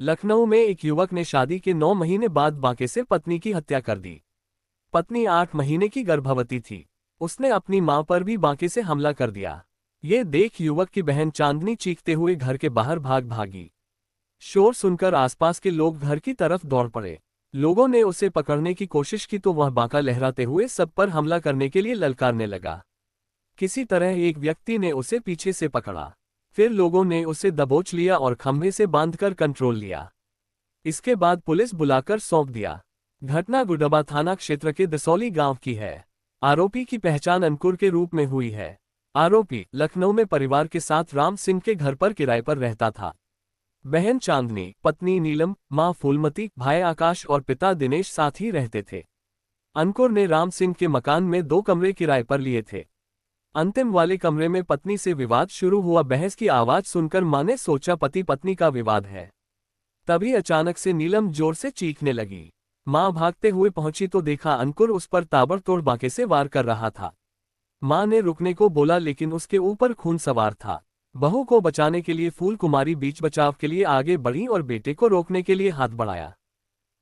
लखनऊ में एक युवक ने शादी के 9 महीने बाद बांके से पत्नी की हत्या कर दी। पत्नी 8 महीने की गर्भवती थी। उसने अपनी मां पर भी बांके से हमला कर दिया। ये देख युवक की बहन चांदनी चीखते हुए घर के बाहर भागी। शोर सुनकर आसपास के लोग घर की तरफ दौड़ पड़े। लोगों ने उसे पकड़ने की कोशिश की तो वह बांका लहराते हुए सब पर हमला करने के लिए ललकारने लगा। किसी तरह एक व्यक्ति ने उसे पीछे से पकड़ा। फिर लोगों ने उसे दबोच लिया और खंभे से बांधकर कंट्रोल लिया। इसके बाद पुलिस बुलाकर सौंप दिया। घटना गुडबा थाना क्षेत्र के दसौली गांव की है। आरोपी की पहचान अंकुर के रूप में हुई है। आरोपी लखनऊ में परिवार के साथ राम सिंह के घर पर किराए पर रहता था। बहन चांदनी, पत्नी नीलम, मां फूलमती, भाई आकाश और पिता दिनेश साथ ही रहते थे। अंकुर ने राम सिंह के मकान में 2 कमरे किराए पर लिए थे। अंतिम वाले कमरे में पत्नी से विवाद शुरू हुआ। बहस की आवाज सुनकर मां ने सोचा पति पत्नी का विवाद है। तभी अचानक से नीलम जोर से चीखने लगी। मां भागते हुए पहुंची तो देखा अंकुर उस पर ताबड़तोड़ बांके से वार कर रहा था। मां ने रुकने को बोला लेकिन उसके ऊपर खून सवार था। बहू को बचाने के लिए फूल कुमारी बीच बचाव के लिए आगे बढ़ी और बेटे को रोकने के लिए हाथ बढ़ाया।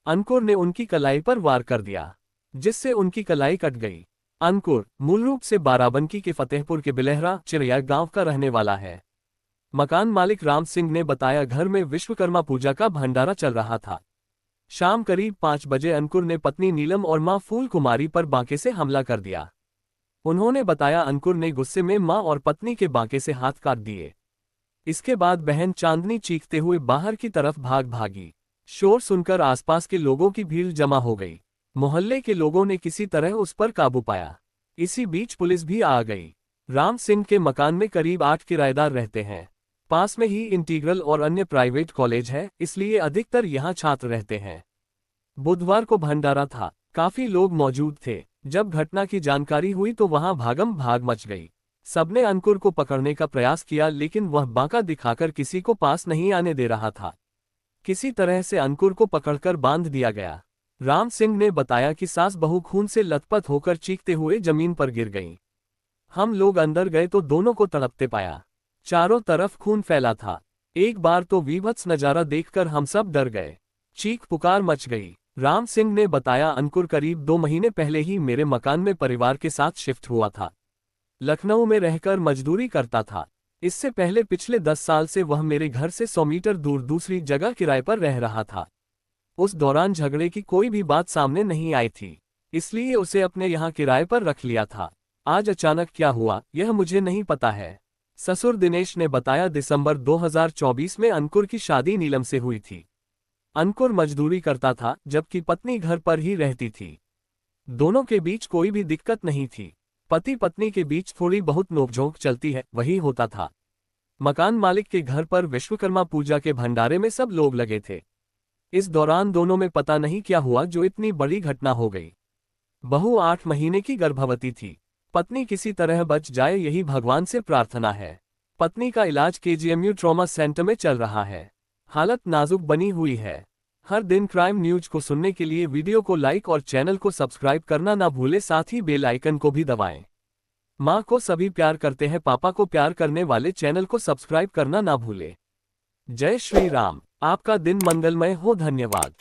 अंकुर ने उनकी कलाई पर वार कर दिया, जिससे उनकी कलाई कट गई। अंकुर मूल रूप से बाराबंकी के फतेहपुर के बिलहरा चिरैया गांव का रहने वाला है। मकान मालिक राम सिंह ने बताया घर में विश्वकर्मा पूजा का भंडारा चल रहा था। शाम करीब 5 बजे अंकुर ने पत्नी नीलम और मां फूल कुमारी पर बांके से हमला कर दिया। उन्होंने बताया अंकुर ने गुस्से में मां और पत्नी के बांके से हाथ काट दिए। इसके बाद बहन चांदनी चीखते हुए बाहर की तरफ भागी। शोर सुनकर आसपास के लोगों की भीड़ जमा हो गई। मोहल्ले के लोगों ने किसी तरह उस पर काबू पाया। इसी बीच पुलिस भी आ गई। राम सिंह के मकान में करीब 8 किराएदार रहते हैं। पास में ही इंटीग्रल और अन्य प्राइवेट कॉलेज है, इसलिए अधिकतर यहाँ छात्र रहते हैं। बुधवार को भंडारा था, काफी लोग मौजूद थे। जब घटना की जानकारी हुई तो वहां भागम भाग मच गई। सबने अंकुर को पकड़ने का प्रयास किया लेकिन वह बांका दिखाकर किसी को पास नहीं आने दे रहा था। किसी तरह से अंकुर को पकड़कर बांध दिया गया। राम सिंह ने बताया कि सास बहू खून से लथपथ होकर चीखते हुए जमीन पर गिर गईं। हम लोग अंदर गए तो दोनों को तड़पते पाया। चारों तरफ खून फैला था। एक बार तो विभत्स नजारा देखकर हम सब डर गए। चीख पुकार मच गई। राम सिंह ने बताया अंकुर करीब 2 महीने पहले ही मेरे मकान में परिवार के साथ शिफ्ट हुआ था। लखनऊ में रहकर मजदूरी करता था। इससे पहले पिछले 10 साल से वह मेरे घर से 100 मीटर दूर दूसरी जगह किराए पर रह रहा था। उस दौरान झगड़े की कोई भी बात सामने नहीं आई थी, इसलिए उसे अपने यहाँ किराए पर रख लिया था। आज अचानक क्या हुआ यह मुझे नहीं पता है। ससुर दिनेश ने बताया दिसंबर 2024 में अंकुर की शादी नीलम से हुई थी। अंकुर मजदूरी करता था जबकि पत्नी घर पर ही रहती थी। दोनों के बीच कोई भी दिक्कत नहीं थी। पति पत्नी के बीच थोड़ी बहुत नोकझोंक चलती है, वही होता था। मकान मालिक के घर पर विश्वकर्मा पूजा के भंडारे में सब लोग लगे थे। इस दौरान दोनों में पता नहीं क्या हुआ जो इतनी बड़ी घटना हो गई। बहू 8 महीने की गर्भवती थी। पत्नी किसी तरह बच जाए यही भगवान से प्रार्थना है। पत्नी का इलाज केजीएमयू ट्रॉमा सेंटर में चल रहा है। हालत नाजुक बनी हुई है। हर दिन क्राइम न्यूज को सुनने के लिए वीडियो को लाइक और चैनल को सब्सक्राइब करना ना भूले, साथ ही बेल आइकन को भी दबाएं। माँ को सभी प्यार करते हैं, पापा को प्यार करने वाले चैनल को सब्सक्राइब करना ना भूले। जय श्री राम। आपका दिन मंगलमय हो। धन्यवाद।